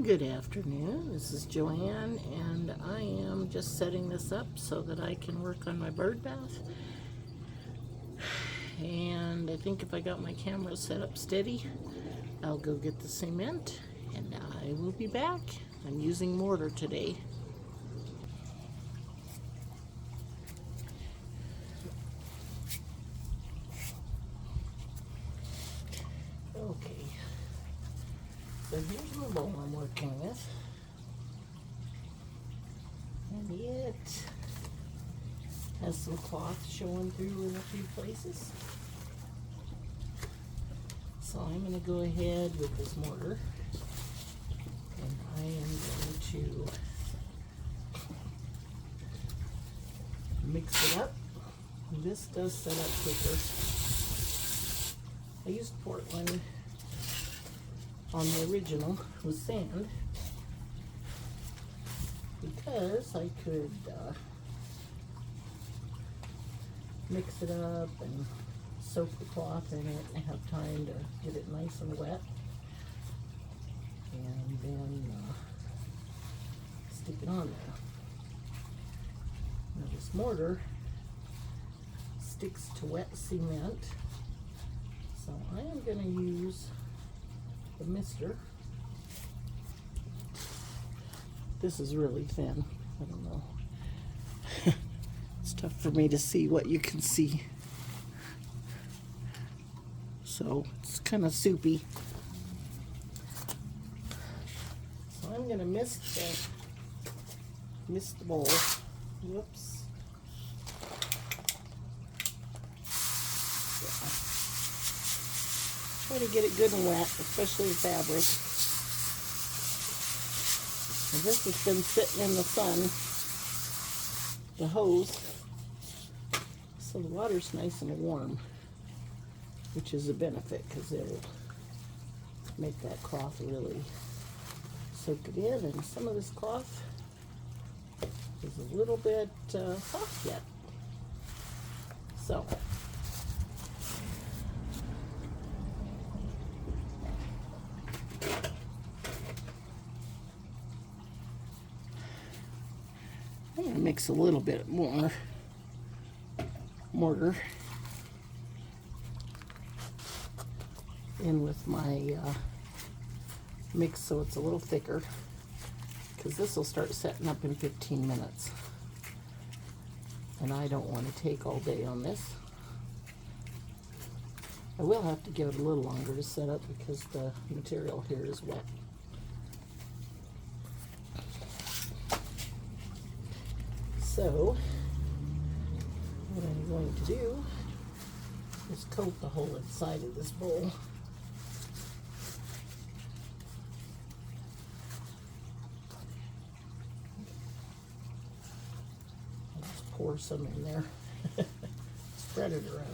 Good afternoon, this is Joanne, and I am just setting this up so that I can work on my bird bath. And I think if I got my camera set up steady, I'll go get the cement and I will be back. I'm using mortar today. Okay, so here's my bowl I'm working with. And it has some cloth showing through in a few places. So I'm going to go ahead with this mortar, and I am going to mix it up. This does set up quicker. I used Portland on the original with sand because I could mix it up and soak the cloth in it and have time to get it nice and wet, and then stick it on there. Now this mortar sticks to wet cement, so I am going to use the mister. This is really thin. I don't know. It's tough for me to see what you can see. So it's kind of soupy. So I'm going to mist the bowl. Whoops. Yeah. Try to get it good and wet, especially the fabric. And this has been sitting in the sun, the hose, so the water's nice and warm, which is a benefit because it'll make that cloth really soak it in. And some of this cloth is a little bit soft yet. So I'm going to mix a little bit more mortar in with my mix so it's a little thicker, because this will start setting up in 15 minutes. And I don't want to take all day on this. I will have to give it a little longer to set up because the material here is wet. So what I'm going to do is coat the whole inside of this bowl. I'll just pour some in there. Spread it around.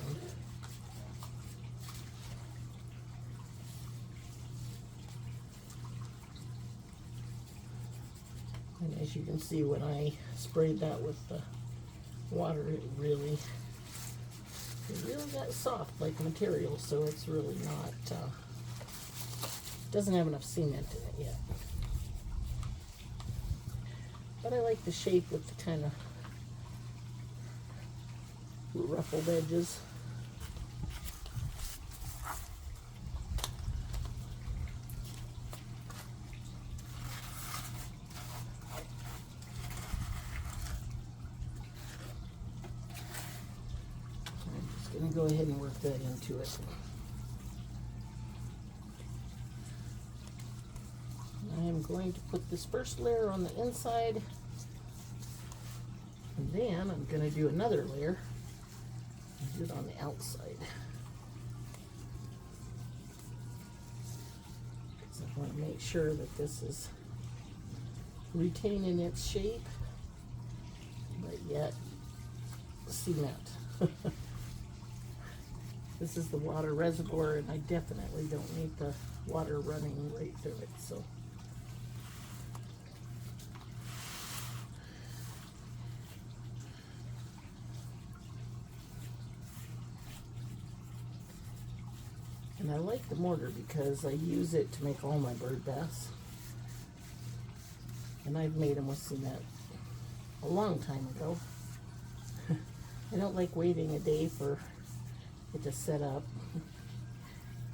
And as you can see, when I sprayed that with the water, it really got soft like material, so it's really not, doesn't have enough cement in it yet. But I like the shape with the kind of ruffled edges. I'm going to go ahead and work that into it. I am going to put this first layer on the inside, and then I'm going to do another layer and do it on the outside. Because I want to make sure that this is retaining its shape, but yet cement. This is the water reservoir, and I definitely don't need the water running right through it, so. And I like the mortar because I use it to make all my bird baths. And I've made them with cement a long time ago. I don't like waiting a day for it to set up.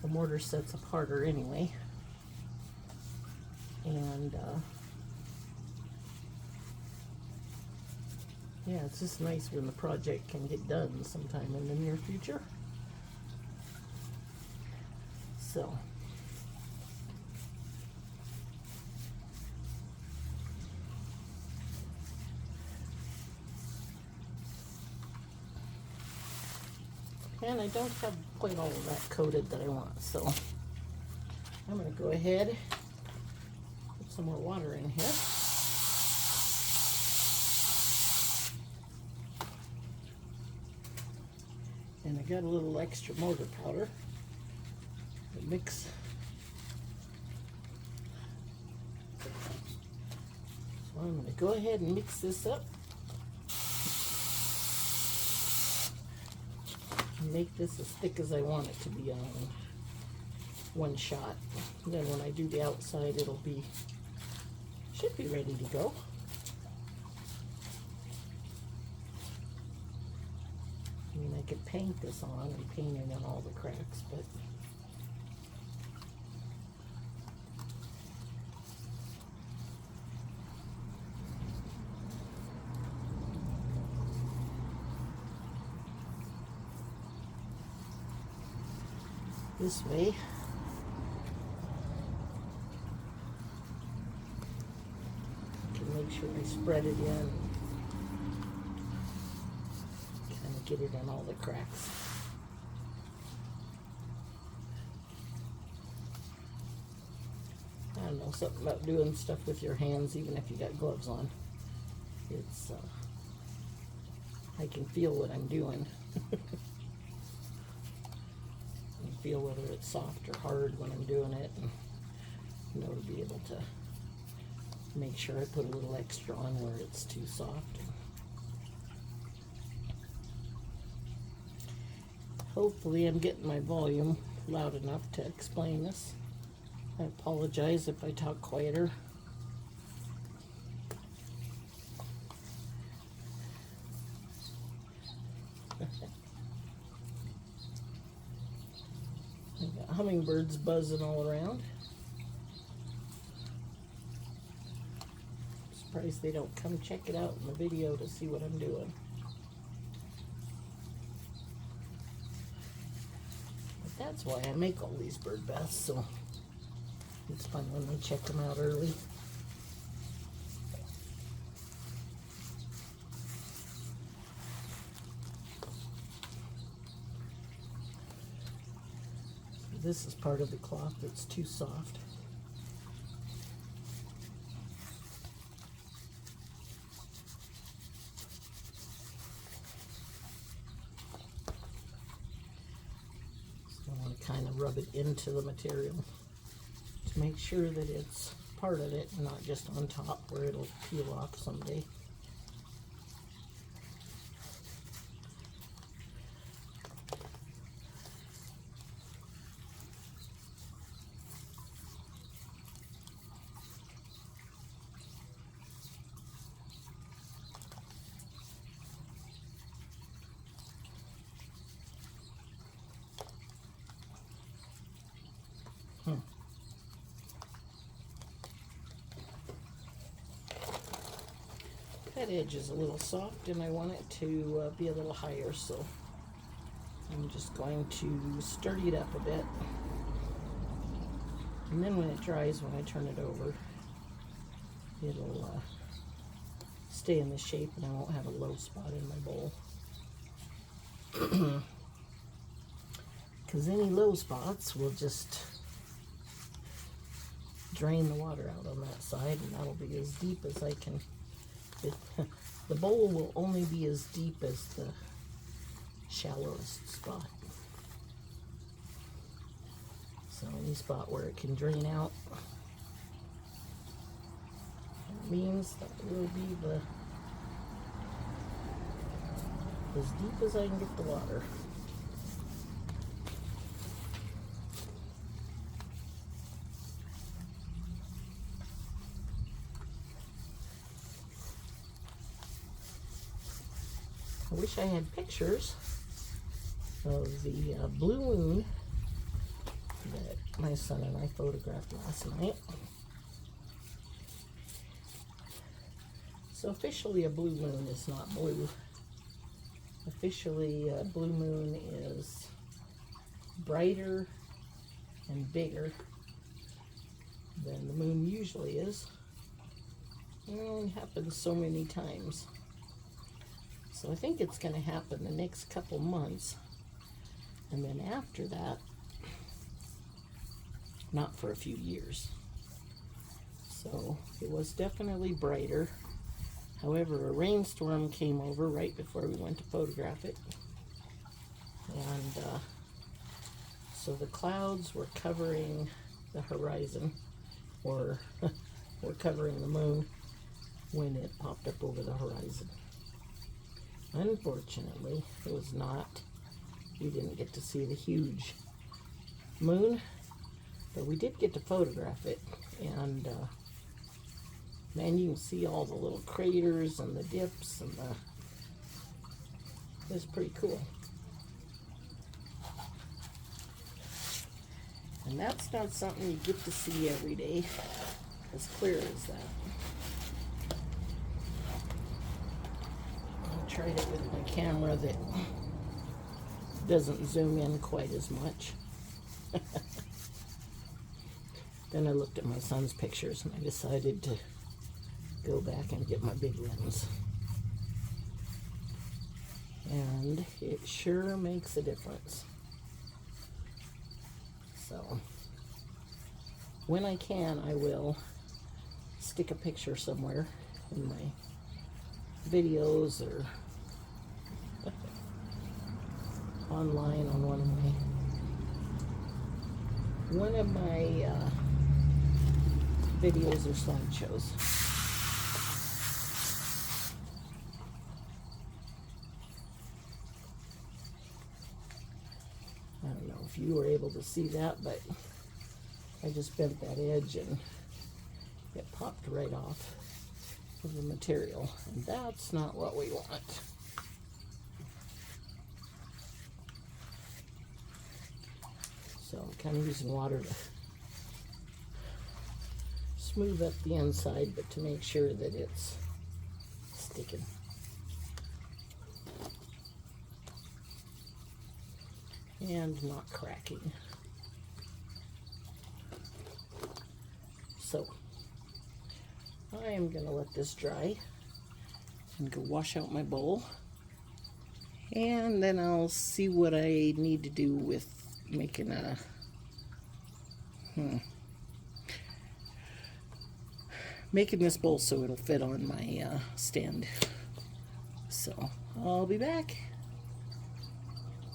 The mortar sets up harder anyway. And yeah, it's just nice when the project can get done sometime in the near future. So and I don't have quite all of that coated that I want, so I'm going to go ahead, put some more water in here. And I got a little extra mortar powder to mix. So I'm going to go ahead and mix this up. Make this as thick as I want it to be on one shot. And then when I do the outside, it'll be, should be ready to go. I mean, I could paint this on and paint it in all the cracks, but this way I can make sure I spread it in, kind of get it in all the cracks. I don't know, something about doing stuff with your hands even if you got gloves on. It's I can feel what I'm doing. Feel whether it's soft or hard when I'm doing it, and you know, to be able to make sure I put a little extra on where it's too soft. Hopefully I'm getting my volume loud enough to explain this. I apologize if I talk quieter. Hummingbirds buzzing all around. I'm surprised they don't come check it out in the video to see what I'm doing. But that's why I make all these bird baths, so it's fun when they check them out early. This is part of the cloth that's too soft. So I want to kind of rub it into the material to make sure that it's part of it and not just on top where it'll peel off someday. That edge is a little soft and I want it to be a little higher, so I'm just going to sturdy it up a bit. And then when it dries, when I turn it over, it'll stay in the shape and I won't have a low spot in my bowl. Because any low spots will just drain the water out on that side, and that'll be as deep as I can. The bowl will only be as deep as the shallowest spot. So any spot where it can drain out, that means that will be as deep as I can get the water. I wish I had pictures of the blue moon that my son and I photographed last night. So officially a blue moon is not blue. Officially a blue moon is brighter and bigger than the moon usually is. It only happens so many times. So I think it's going to happen the next couple months. And then after that, not for a few years. So it was definitely brighter. However, a rainstorm came over right before we went to photograph it. And so the clouds were covering the horizon, or were covering the moon when it popped up over the horizon. Unfortunately, it was not. We didn't get to see the huge moon, but we did get to photograph it. And man, you can see all the little craters and the dips, and it's pretty cool. And that's not something you get to see every day, as clear as that. I tried it with my camera that doesn't zoom in quite as much. Then I looked at my son's pictures and I decided to go back and get my big lens. And it sure makes a difference. So when I can, I will stick a picture somewhere in my videos or online on one of my videos or slideshows. I don't know if you were able to see that, but I just bent that edge and it popped right off of the material, and that's not what we want. So I'm kind of using water to smooth up the inside, but to make sure that it's sticking. And not cracking. So I am going to let this dry and go wash out my bowl, and then I'll see what I need to do with making a making this bowl so it'll fit on my stand. So I'll be back.